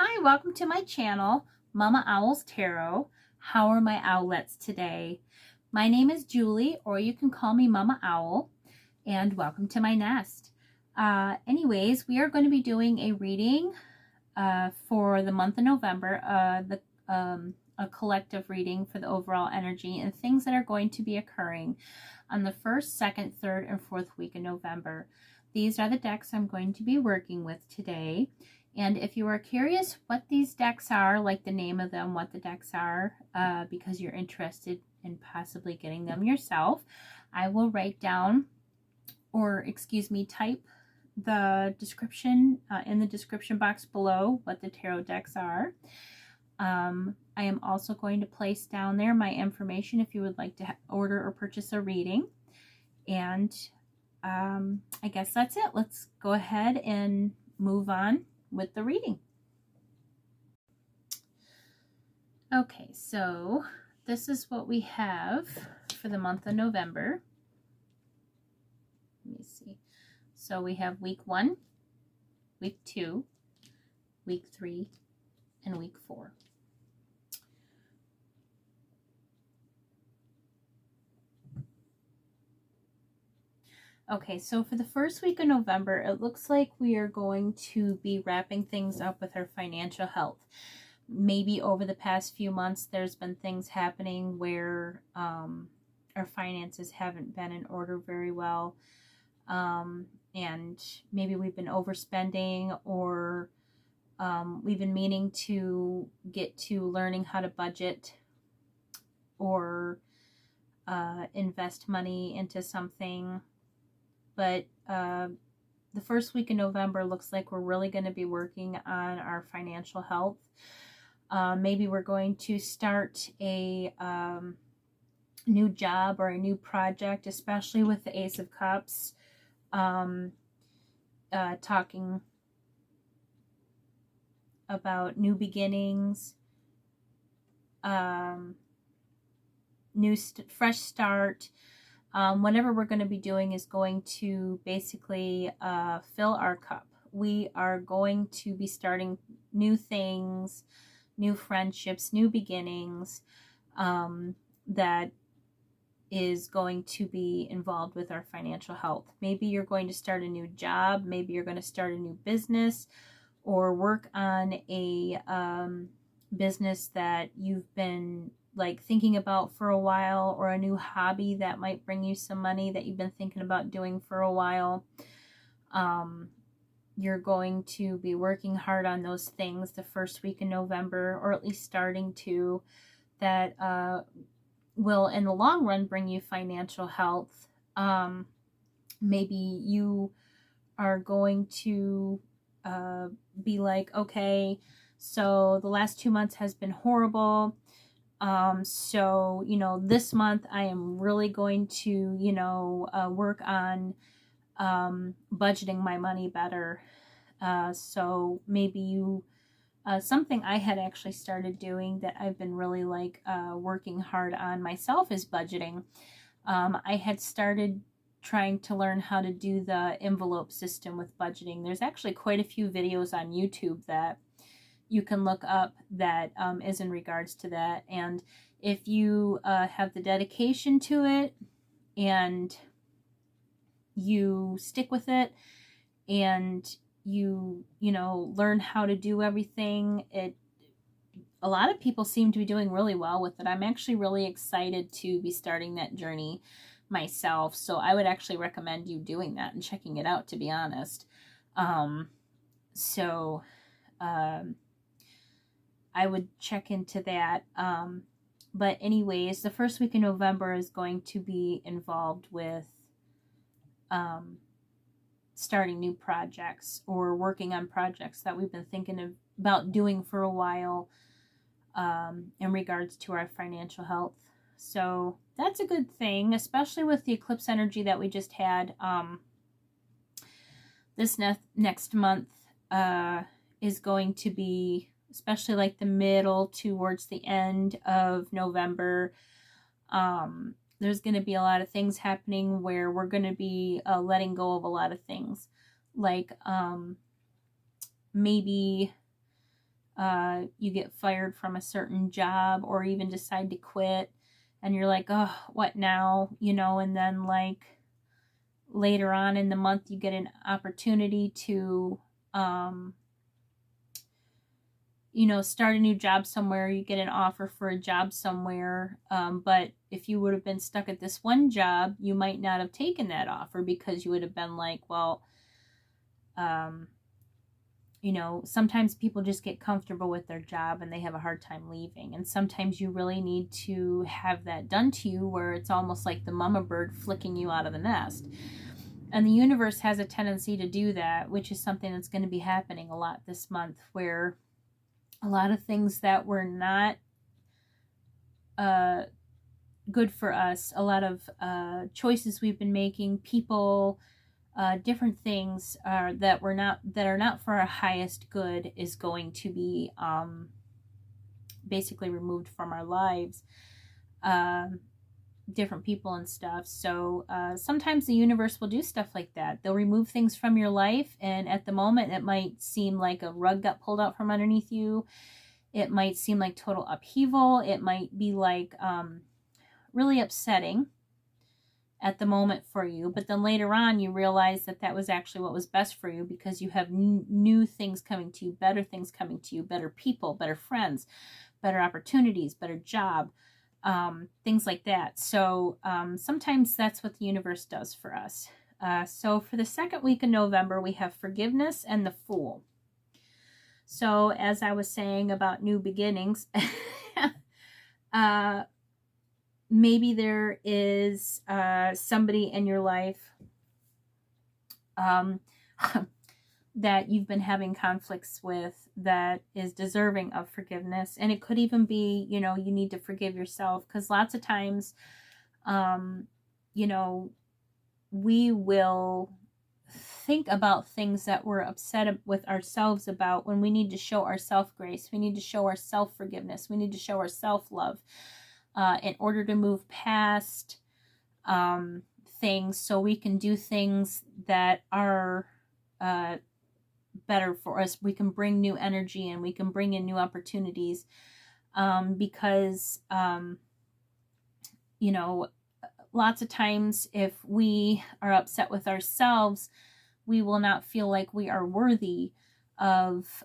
Hi, welcome to my channel, Mama Owls Tarot. How are my owlets today? My name is Julie, or you can call me Mama Owl, and welcome to my nest. Anyways, we are going to be doing a reading for the month of November, a collective reading for the overall energy and things that are going to be occurring on the 1st, 2nd, 3rd, and 4th week of November. These are the decks I'm going to be working with today. And if you are curious what these decks are, like the name of them, what the decks are, because you're interested in possibly getting them yourself, I will write down, or excuse me, type the description in the description box below what the tarot decks are. I am also going to place down there my information if you would like to order or purchase a reading. And I guess that's it. Let's go ahead and move on with the reading. Okay, so this is what we have for the month of November. Let me see. So we have week 1, week 2, week 3, and week 4. Okay, so for the first week of November, it looks like we are going to be wrapping things up with our financial health. Maybe over the past few months, there's been things happening where our finances haven't been in order very well. And maybe we've been overspending, or we've been meaning to get to learning how to budget or invest money into something. But the first week of November looks like we're really going to be working on our financial health. Maybe we're going to start a new job or a new project, especially with the Ace of Cups, talking about new beginnings, fresh start. Whatever we're going to be doing is going to basically fill our cup. We are going to be starting new things, new friendships, new beginnings, that is going to be involved with our financial health. Maybe you're going to start a new job, maybe you're going to start a new business, or work on a business that you've been thinking about for a while, or a new hobby that might bring you some money that you've been thinking about doing for a while. You're going to be working hard on those things the first week in November, or at least starting to, that will in the long run bring you financial health. Maybe you are going to be like, okay, so the last 2 months has been horrible. So, this month I am really going to, work on budgeting my money better. So maybe you, something I had actually started doing that I've been really working hard on myself is budgeting. I had started trying to learn how to do the envelope system with budgeting. There's actually quite a few videos on YouTube that you can look up that is in regards to that. And if you have the dedication to it and you stick with it and you learn how to do everything, a lot of people seem to be doing really well with it. I'm actually really excited to be starting that journey myself. So I would actually recommend you doing that and checking it out, to be honest. I would check into that. But anyways, the first week in November is going to be involved with starting new projects or working on projects that we've been thinking about doing for a while in regards to our financial health. So that's a good thing, especially with the eclipse energy that we just had. This next month is going to be, especially the middle towards the end of November, there's going to be a lot of things happening where we're going to be letting go of a lot of things. Maybe you get fired from a certain job or even decide to quit, and you're like, oh, what now? You know, and then like later on in the month you get an opportunity to you know, start a new job somewhere, you get an offer for a job somewhere, but if you would have been stuck at this one job, you might not have taken that offer because you would have been like, well, you know, sometimes people just get comfortable with their job and they have a hard time leaving. And sometimes you really need to have that done to you where it's almost like the mama bird flicking you out of the nest. And the universe has a tendency to do that, which is something that's going to be happening a lot this month, where a lot of things that were not good for us, a lot of choices we've been making, people, different things that are not for our highest good is going to be basically removed from our lives. Different people and stuff. So sometimes the universe will do stuff like that. They'll remove things from your life, and at the moment it might seem like a rug got pulled out from underneath you. It might seem like total upheaval. It might be like really upsetting at the moment for you, but then later on you realize that that was actually what was best for you, because you have new things coming to you, better things coming to you, better people, better friends, better opportunities, better job, things like that. So sometimes that's what the universe does for us. So for the second week of November, we have forgiveness and the Fool. So as I was saying about new beginnings, maybe there is somebody in your life that you've been having conflicts with that is deserving of forgiveness. And it could even be, you know, you need to forgive yourself, because lots of times, you know, we will think about things that we're upset with ourselves about when we need to show ourself grace. We need to show ourself forgiveness. We need to show ourself love in order to move past things, so we can do things that are better for us. We can bring new energy and we can bring in new opportunities, because you know, lots of times if we are upset with ourselves, we will not feel like we are worthy of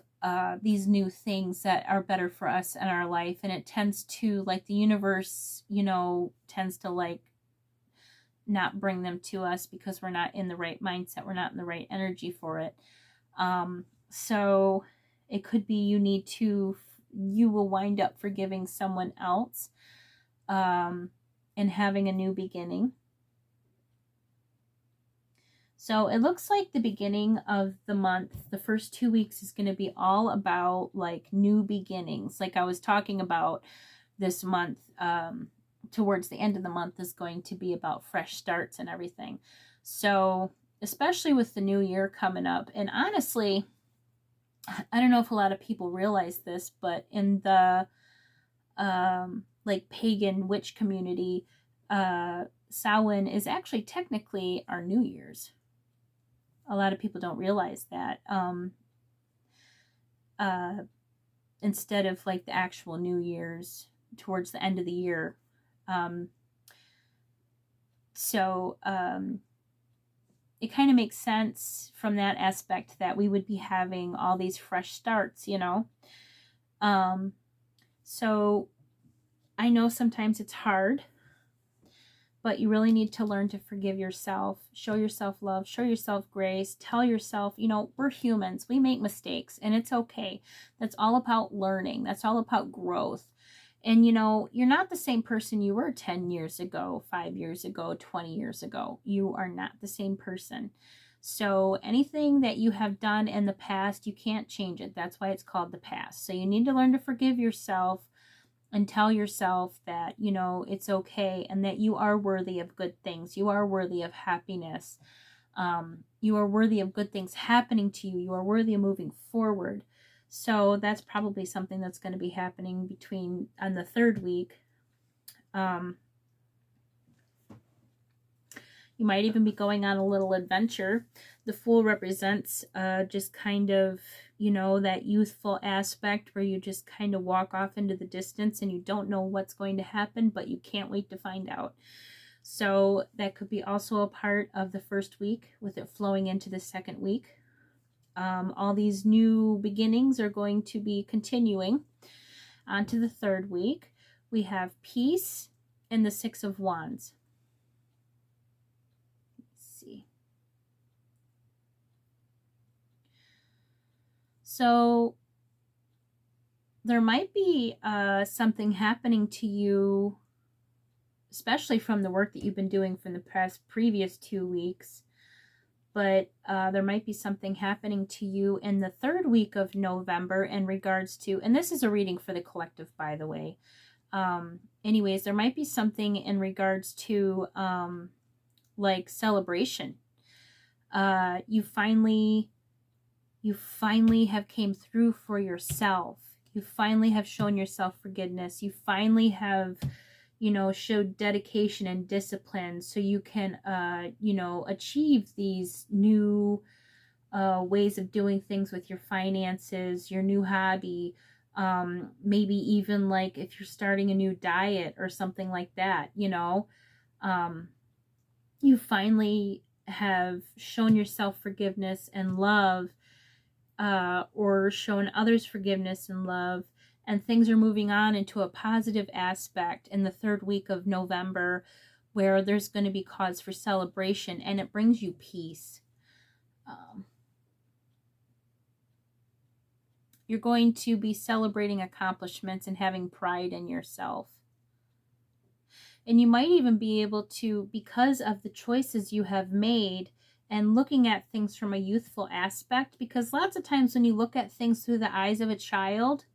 these new things that are better for us in our life. And it tends to, like, the universe, you know, tends to like not bring them to us because we're not in the right mindset. We're not in the right energy for it. So it could be you will wind up forgiving someone else and having a new beginning. So it looks like the beginning of the month, the first 2 weeks, is going to be all about like new beginnings. Like I was talking about, this month, towards the end of the month, is going to be about fresh starts and everything. So especially with the new year coming up. And honestly, I don't know if a lot of people realize this, but in the like pagan witch community, Samhain is actually technically our New Year's. A lot of people don't realize that. Instead of like the actual New Year's towards the end of the year. So it kind of makes sense from that aspect that we would be having all these fresh starts, you know. So I know sometimes it's hard, but you really need to learn to forgive yourself, show yourself love, show yourself grace, tell yourself, you know, we're humans, we make mistakes, and it's okay. That's all about learning. That's all about growth. And, you know, you're not the same person you were 10 years ago, 5 years ago, 20 years ago. You are not the same person. So anything that you have done in the past, you can't change it. That's why it's called the past. So you need to learn to forgive yourself and tell yourself that, you know, it's okay, and that you are worthy of good things. You are worthy of happiness. You are worthy of good things happening to you. You are worthy of moving forward. So that's probably something that's going to be happening on the third week. You might even be going on a little adventure. The Fool represents just kind of, you know, that youthful aspect where you just kind of walk off into the distance and you don't know what's going to happen, but you can't wait to find out. So that could be also a part of the first week, with it flowing into the second week. All these new beginnings are going to be continuing on to the third week. We have peace and the Six of Wands. Let's see. So there might be something happening to you, especially from the work that you've been doing from the previous 2 weeks. But there might be something happening to you in the third week of November in regards to, and this is a reading for the collective, by the way. Anyways, there might be something in regards to like celebration. You finally have came through for yourself. You finally have shown yourself forgiveness. You finally have, you know, showed dedication and discipline so you can, you know, achieve these new ways of doing things with your finances, your new hobby, maybe even like if you're starting a new diet or something like that, you know. You finally have shown yourself forgiveness and love, or shown others forgiveness and love, and things are moving on into a positive aspect in the third week of November, where there's going to be cause for celebration, and it brings you peace. You're going to be celebrating accomplishments and having pride in yourself. And you might even be able to, because of the choices you have made, and looking at things from a youthful aspect, because lots of times when you look at things through the eyes of a child,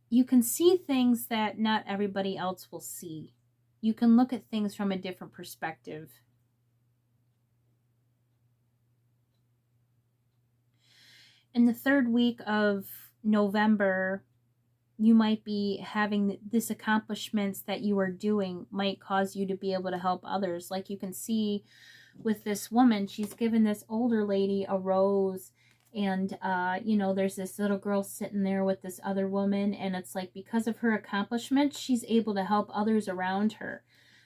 you can see things that not everybody else will see. You can look at things from a different perspective. In the third week of November, you might be having this accomplishments that you are doing might cause you to be able to help others. Like you can see with this woman, she's given this older lady a rose, and you know, there's this little girl sitting there with this other woman, and it's like because of her accomplishments, she's able to help others around her.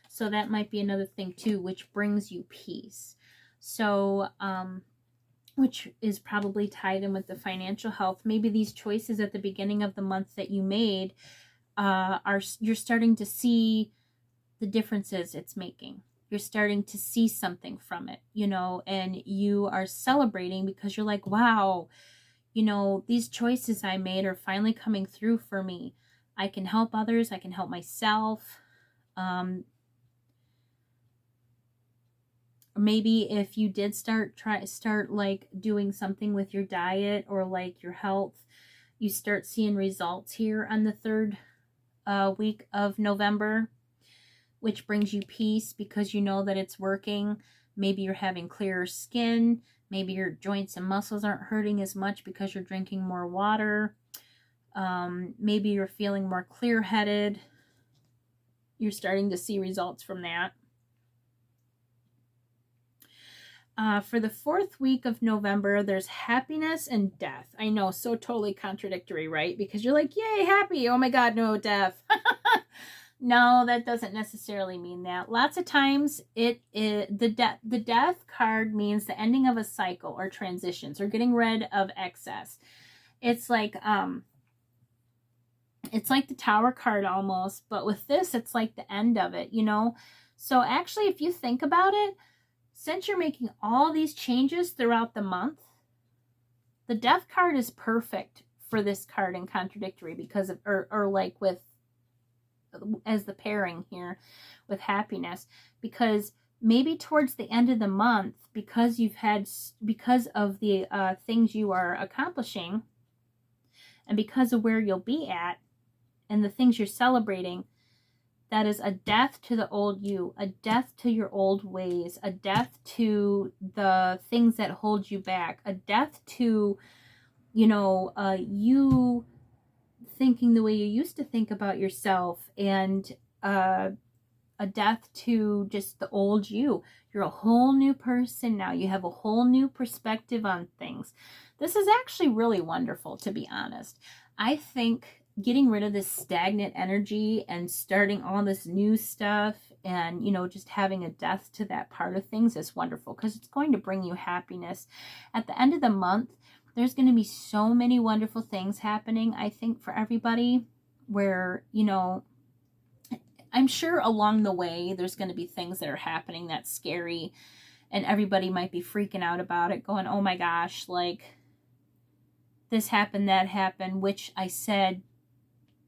So that might be another thing too, which brings you peace. So which is probably tied in with the financial health. Maybe these choices at the beginning of the month that you made, you're starting to see the differences it's making. You're starting to see something from it, you know, and you are celebrating because you're like, wow, you know, these choices I made are finally coming through for me. I can help others. I can help myself. Maybe if you did start like doing something with your diet or like your health, you start seeing results here on the third week of November, which brings you peace because you know that it's working. Maybe you're having clearer skin. Maybe your joints and muscles aren't hurting as much because you're drinking more water. Maybe you're feeling more clear-headed. You're starting to see results from that. For the fourth week of November, there's happiness and death. I know, so totally contradictory, right? Because you're like, yay, happy. Oh my God, no, death. No, that doesn't necessarily mean that. Lots of times, the death card means the ending of a cycle or transitions or getting rid of excess. It's like the Tower card almost, but with this, it's like the end of it, you know? So actually, if you think about it, since you're making all these changes throughout the month, the death card is perfect for this card in contradictory because of, or like with, as the pairing here with happiness, because maybe towards the end of the month, because of the things you are accomplishing and because of where you'll be at and the things you're celebrating, that is a death to the old you, a death to your old ways, a death to the things that hold you back, a death to, you know, you thinking the way you used to think about yourself, and a a death to just the old you. You're a whole new person now. You have a whole new perspective on things. This is actually really wonderful, to be honest. I think getting rid of this stagnant energy and starting all this new stuff and, you know, just having a death to that part of things is wonderful, because it's going to bring you happiness. At the end of the month, there's going to be so many wonderful things happening, I think, for everybody, where, you know, I'm sure along the way there's going to be things that are happening that's scary, and everybody might be freaking out about it, going, oh my gosh, like this happened, that happened, which I said,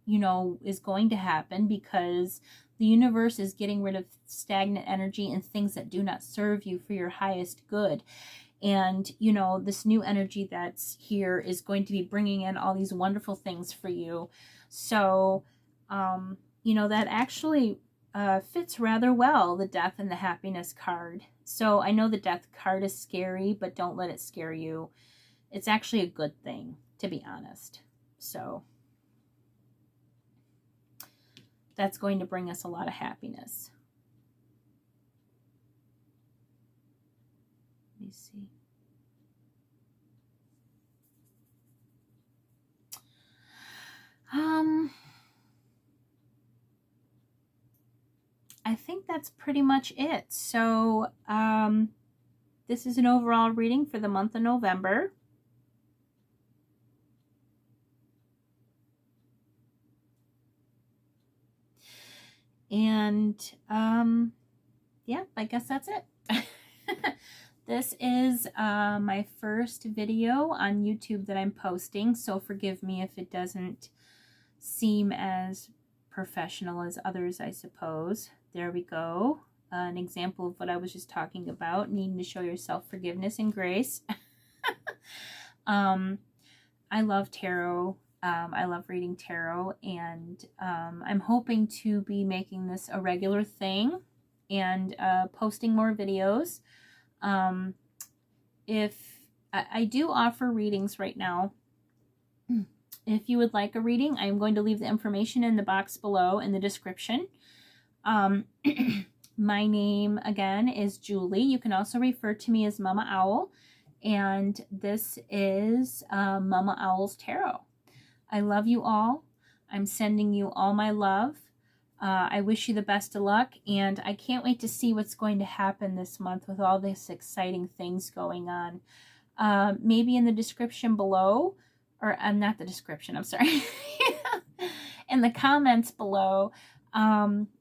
you know, is going to happen, because the universe is getting rid of stagnant energy and things that do not serve you for your highest good. And, you know, this new energy that's here is going to be bringing in all these wonderful things for you. So, you know, that actually fits rather well, the death and the happiness card. So I know the death card is scary, but don't let it scare you. It's actually a good thing, to be honest. So that's going to bring us a lot of happiness. Let me see. I think that's pretty much it. So, this is an overall reading for the month of November. And, yeah, I guess that's it. This is my first video on YouTube that I'm posting, so forgive me if it doesn't seem as professional as others, I suppose. There we go. An example of what I was just talking about, needing to show yourself forgiveness and grace. I love tarot. I love reading tarot, and I'm hoping to be making this a regular thing and posting more videos. If I do offer readings right now. If you would like a reading, I'm going to leave the information in the box below in the description. My name, again, is Julie. You can also refer to me as Mama Owl. And this is Mama Owl's Tarot. I love you all. I'm sending you all my love. I wish you the best of luck, and I can't wait to see what's going to happen this month with all these exciting things going on. Maybe in the description below, or not the description, I'm sorry, in the comments below,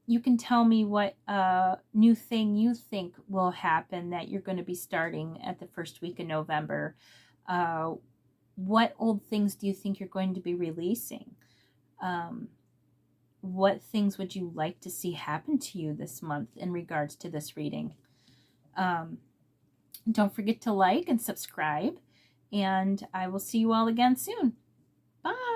you can tell me what new thing you think will happen that you're going to be starting at the first week of November. What old things do you think you're going to be releasing? What things would you like to see happen to you this month in regards to this reading? Don't forget to like and subscribe, and I will see you all again soon. Bye!